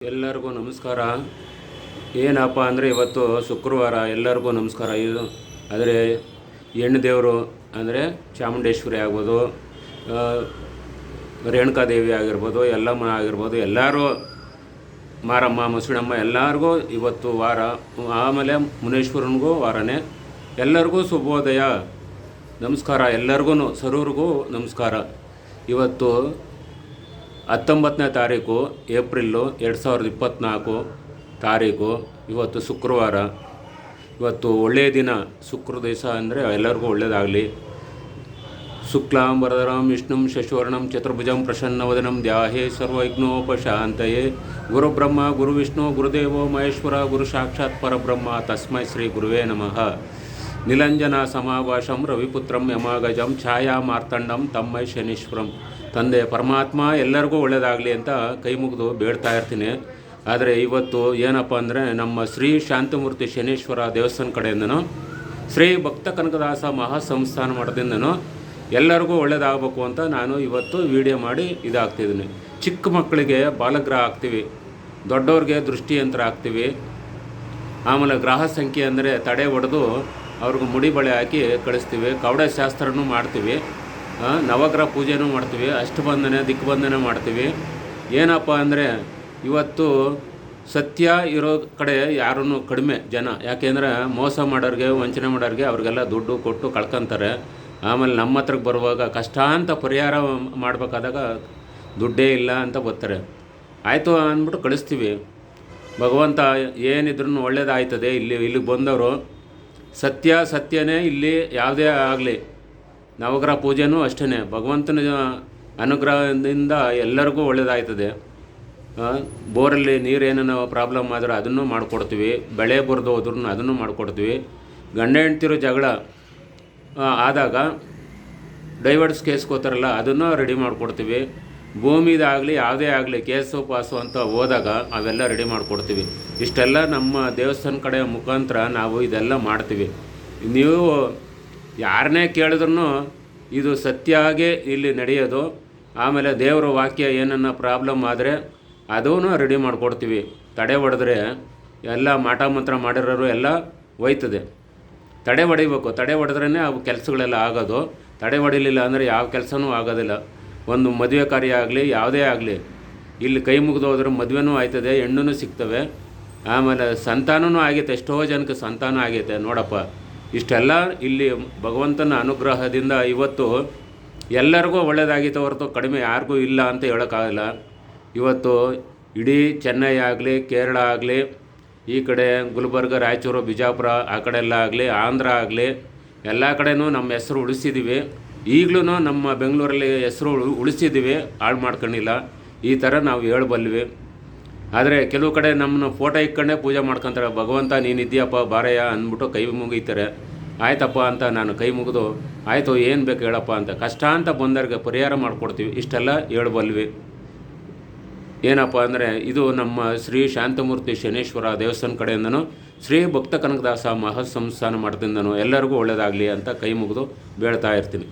ಎಲ್ಲರಿಗೂ ನಮಸ್ಕಾರ. ಏನಪ್ಪ ಅಂದರೆ ಇವತ್ತು ಶುಕ್ರವಾರ. ಎಲ್ಲರಿಗೂ ನಮಸ್ಕಾರ. ಇದು ಆದರೆ ಹೆಣ್ಣು ದೇವರು ಅಂದರೆ ಚಾಮುಂಡೇಶ್ವರಿ ಆಗ್ಬೋದು, ರೇಣುಕಾದೇವಿ ಆಗಿರ್ಬೋದು, ಯಲ್ಲಮ್ಮ ಆಗಿರ್ಬೋದು, ಎಲ್ಲರೂ ಮಾರಮ್ಮ, ಮುಸುಳಮ್ಮ, ಎಲ್ಲರಿಗೂ ಇವತ್ತು ವಾರ. ಆಮೇಲೆ ಮುನೇಶ್ವರನಿಗೂ ವಾರನೇ. ಎಲ್ಲರಿಗೂ ಶುಭೋದಯ, ನಮಸ್ಕಾರ. ಎಲ್ಲರಿಗೂ ಸರ್ವರಿಗೂ ನಮಸ್ಕಾರ. ಇವತ್ತು 19ನೇ ತಾರೀಕು ಏಪ್ರಿಲ್ಲು 2024 ತಾರೀಕು. ಇವತ್ತು ಶುಕ್ರವಾರ. ಇವತ್ತು ಒಳ್ಳೆಯ ದಿನ. ಶುಕ್ರ ದಿವಸ ಅಂದರೆ ಎಲ್ಲರಿಗೂ ಒಳ್ಳೆಯದಾಗಲಿ. ಶುಕ್ಲಾಂಬರಧರಂ ವಿಷ್ಣುಂ ಶಶಿವರ್ಣಂ ಚತುರ್ಭುಜಂ ಪ್ರಸನ್ನವದನಂ ಧ್ಯಾಯೇ ಸರ್ವವಿಘ್ನೋಪಶಾಂತಯೇ. ಗುರುಬ್ರಹ್ಮ ಗುರುವಿಷ್ಣು ಗುರುದೇವೋ ಮಹೇಶ್ವರ ಗುರು ಸಾಕ್ಷಾತ್ ಪರಬ್ರಹ್ಮ ತಸ್ಮೈ ಶ್ರೀ ಗುರುವೇ ನಮಃ. ನಿಲಂಜನ ಸಮಾಭಾಷಂ ರವಿಪುತ್ರಂ ಯಮಾಗಜಂ ಛಾಯಾ ಮಾರ್ತಂಡಂ ತಮ್ಮೈ ಶನೀಶ್ವರಂ. ತಂದೆ ಪರಮಾತ್ಮ ಎಲ್ಲರಿಗೂ ಒಳ್ಳೆಯದಾಗಲಿ ಅಂತ ಕೈ ಮುಗಿದು ಬೇಡ್ತಾ ಇರ್ತೀನಿ. ಆದರೆ ಇವತ್ತು ಏನಪ್ಪ ಅಂದರೆ ನಮ್ಮ ಶ್ರೀ ಶಾಂತಮೂರ್ತಿ ಶನೀಶ್ವರ ದೇವಸ್ಥಾನ ಕಡೆಯಿಂದನೂ ಶ್ರೀ ಭಕ್ತ ಕನಕದಾಸ ಮಹಾಸಂಸ್ಥಾನ ಮಠದಿಂದನೂ ಎಲ್ಲರಿಗೂ ಒಳ್ಳೆಯದಾಗಬೇಕು ಅಂತ ನಾನು ಇವತ್ತು ವಿಡಿಯೋ ಮಾಡಿ ಇದಾಗ್ತಿದ್ದೀನಿ. ಚಿಕ್ಕ ಮಕ್ಕಳಿಗೆ ಬಾಲಗ್ರಹ ಹಾಕ್ತೀವಿ, ದೊಡ್ಡವ್ರಿಗೆ ದೃಷ್ಟಿಯಂತ್ರ ಹಾಕ್ತೀವಿ. ಆಮೇಲೆ ಗ್ರಹ ಸಂಖ್ಯೆ ಅಂದರೆ ತಡೆ ಹೊಡೆದು ಅವ್ರಿಗೆ ಮುಡಿ ಬಳೆ ಹಾಕಿ ಕಳಿಸ್ತೀವಿ. ಕವಡೆ ಶಾಸ್ತ್ರನೂ ಮಾಡ್ತೀವಿ, ನವಗ್ರಹ ಪೂಜೆನೂ ಮಾಡ್ತೀವಿ, ಅಷ್ಟಬಂಧನೆ ದಿಗ್ಬಂಧನೆ ಮಾಡ್ತೀವಿ. ಏನಪ್ಪ ಅಂದರೆ ಇವತ್ತು ಸತ್ಯ ಇರೋ ಕಡೆ ಯಾರೂ ಕಡಿಮೆ ಜನ. ಯಾಕೆಂದರೆ ಮೋಸ ಮಾಡೋರಿಗೆ, ವಂಚನೆ ಮಾಡೋರಿಗೆ ಅವ್ರಿಗೆಲ್ಲ ದುಡ್ಡು ಕೊಟ್ಟು ಕಳ್ಕೊತಾರೆ. ಆಮೇಲೆ ನಮ್ಮ ಹತ್ರಕ್ಕೆ ಬರುವಾಗ ಕಷ್ಟ ಅಂತ ಪರಿಹಾರ ಮಾಡಬೇಕಾದಾಗ ದುಡ್ಡೇ ಇಲ್ಲ ಅಂತ ಬರ್ತಾರೆ. ಆಯಿತು ಅಂದ್ಬಿಟ್ಟು ಕಳಿಸ್ತೀವಿ. ಭಗವಂತ ಏನಿದ್ರೂ ಒಳ್ಳೇದಾಯ್ತದೆ. ಇಲ್ಲಿಗೆ ಬಂದವರು ಸತ್ಯನೇ. ಇಲ್ಲಿ ಯಾವುದೇ ಆಗಲಿ ನವಗ್ರಹ ಪೂಜೆನೂ ಅಷ್ಟೇ. ಭಗವಂತನ ಅನುಗ್ರಹದಿಂದ ಎಲ್ಲರಿಗೂ ಒಳ್ಳೆಯದಾಯ್ತದೆ. ಬೋರಲ್ಲಿ ನೀರೇನೋ ಪ್ರಾಬ್ಲಮ್ ಆದರೆ ಅದನ್ನು ಮಾಡಿಕೊಡ್ತೀವಿ. ಬೆಳೆ ಬರೆದು ಹೋದ್ರೂ ಅದನ್ನು ಮಾಡಿಕೊಡ್ತೀವಿ. ಗಂಡ ಹೆಂಡ್ತಿರೋ ಜಗಳ ಆದಾಗ ಡೈವರ್ಸ್ ಕೇಸ್ಗೋತಾರಲ್ಲ ಅದನ್ನು ರೆಡಿ ಮಾಡಿಕೊಡ್ತೀವಿ. ಭೂಮಿದಾಗಲಿ ಯಾವುದೇ ಆಗಲಿ ಕೇಸು ಪಾಸು ಅಂತ ಹೋದಾಗ ಅವೆಲ್ಲ ರೆಡಿ ಮಾಡಿಕೊಡ್ತೀವಿ. ಇಷ್ಟೆಲ್ಲ ನಮ್ಮ ದೇವಸ್ಥಾನ ಕಡೆ ಮುಖಾಂತರ ನಾವು ಇದೆಲ್ಲ ಮಾಡ್ತೀವಿ. ನೀವು ಯಾರನ್ನೇ ಕೇಳಿದ್ರೂ ಇದು ಸತ್ಯಾಗೆ ಇಲ್ಲಿ ನಡೆಯೋದು. ಆಮೇಲೆ ದೇವರ ವಾಕ್ಯ ಏನನ್ನ ಪ್ರಾಬ್ಲಮ್ ಆದರೆ ಅದೂ ರೆಡಿ ಮಾಡಿಕೊಡ್ತೀವಿ. ತಡೆ ಹೊಡೆದ್ರೆ ಎಲ್ಲ ಮಾಟ ಮಂತ್ರ ಮಾಡಿರೋರು ಎಲ್ಲ ಹೋಯ್ತದೆ. ತಡೆ ಹೊಡಿಬೇಕು. ತಡೆ ಹೊಡೆದ್ರೇ ಅವು ಕೆಲಸಗಳೆಲ್ಲ ಆಗೋದು. ತಡೆ ಹೊಡಿಲಿಲ್ಲ ಅಂದರೆ ಯಾವ ಕೆಲಸನೂ ಆಗೋದಿಲ್ಲ. ಒಂದು ಮದುವೆ ಕಾರ್ಯ ಆಗಲಿ ಯಾವುದೇ ಆಗಲಿ ಇಲ್ಲಿ ಕೈ ಮುಗಿದು ಹೋದ್ರೆ ಮದುವೆನೂ ಆಯ್ತದೆ, ಹೆಣ್ಣೂ ಸಿಗ್ತವೆ. ಆಮೇಲೆ ಸಂತಾನವೂ ಆಗೈತೆ. ಎಷ್ಟೋ ಜನಕ್ಕೆ ಸಂತಾನ ಆಗೈತೆ ನೋಡಪ್ಪ. ಇಷ್ಟೆಲ್ಲ ಇಲ್ಲಿ ಭಗವಂತನ ಅನುಗ್ರಹದಿಂದ ಇವತ್ತು ಎಲ್ಲರಿಗೂ ಒಳ್ಳೆಯದಾಗಿತ್ತು ಹೊರತು ಕಡಿಮೆ ಯಾರಿಗೂ ಇಲ್ಲ ಅಂತ ಹೇಳೋಕ್ಕಾಗಲ್ಲ. ಇವತ್ತು ಇಡೀ ಚೆನ್ನೈ ಆಗಲಿ, ಕೇರಳ ಆಗಲಿ, ಈ ಕಡೆ ಗುಲ್ಬರ್ಗ, ರಾಯಚೂರು, ಬಿಜಾಪುರ ಆ ಕಡೆ ಎಲ್ಲ ಆಗಲಿ, ಆಂಧ್ರ ಆಗಲಿ, ಎಲ್ಲ ಕಡೆನೂ ನಮ್ಮ ಹೆಸರು ಉಳಿಸಿದ್ದೀವಿ. ಈಗಲೂ ನಮ್ಮ ಬೆಂಗಳೂರಲ್ಲಿ ಹೆಸರು ಉಳಿಸಿದ್ದೀವಿ, ಹಾಳು ಮಾಡ್ಕೊಂಡಿಲ್ಲ. ಈ ಥರ ನಾವು ಹೇಳಬಲ್ವಿ. ಆದರೆ ಕೆಲವು ಕಡೆ ನಮ್ಮನ್ನು ಫೋಟೋ ಇಟ್ಕೊಂಡೇ ಪೂಜೆ ಮಾಡ್ಕೊತಾರೆ. ಭಗವಂತ ನೀನು ಇದೆಯಪ್ಪ ಬಾರಯ್ಯ ಅಂದ್ಬಿಟ್ಟು ಕೈ ಮುಗಿತಾರೆ. ಆಯ್ತಪ್ಪ ಅಂತ ನಾನು ಕೈ ಮುಗಿದು ಆಯಿತು ಏನು ಬೇಕು ಹೇಳಪ್ಪ ಅಂತ ಕಷ್ಟ ಅಂತ ಬಂದವ್ರಿಗೆ ಪರಿಹಾರ ಮಾಡಿಕೊಡ್ತೀವಿ. ಇಷ್ಟೆಲ್ಲ ಹೇಳಬಲ್ವಿ. ಏನಪ್ಪ ಅಂದರೆ ಇದು ನಮ್ಮ ಶ್ರೀ ಶಾಂತಮೂರ್ತಿ ಶನೇಶ್ವರ ದೇವಸ್ಥಾನ ಕಡೆಯಿಂದನೂ ಶ್ರೀ ಭಕ್ತ ಕನಕದಾಸ ಮಹಾಸಂಸ್ಥಾನ ಮಠದಿಂದನೂ ಎಲ್ಲರಿಗೂ ಒಳ್ಳೆಯದಾಗಲಿ ಅಂತ ಕೈ ಮುಗಿದು ಬೇಡ್ತಾ ಇರ್ತೀನಿ.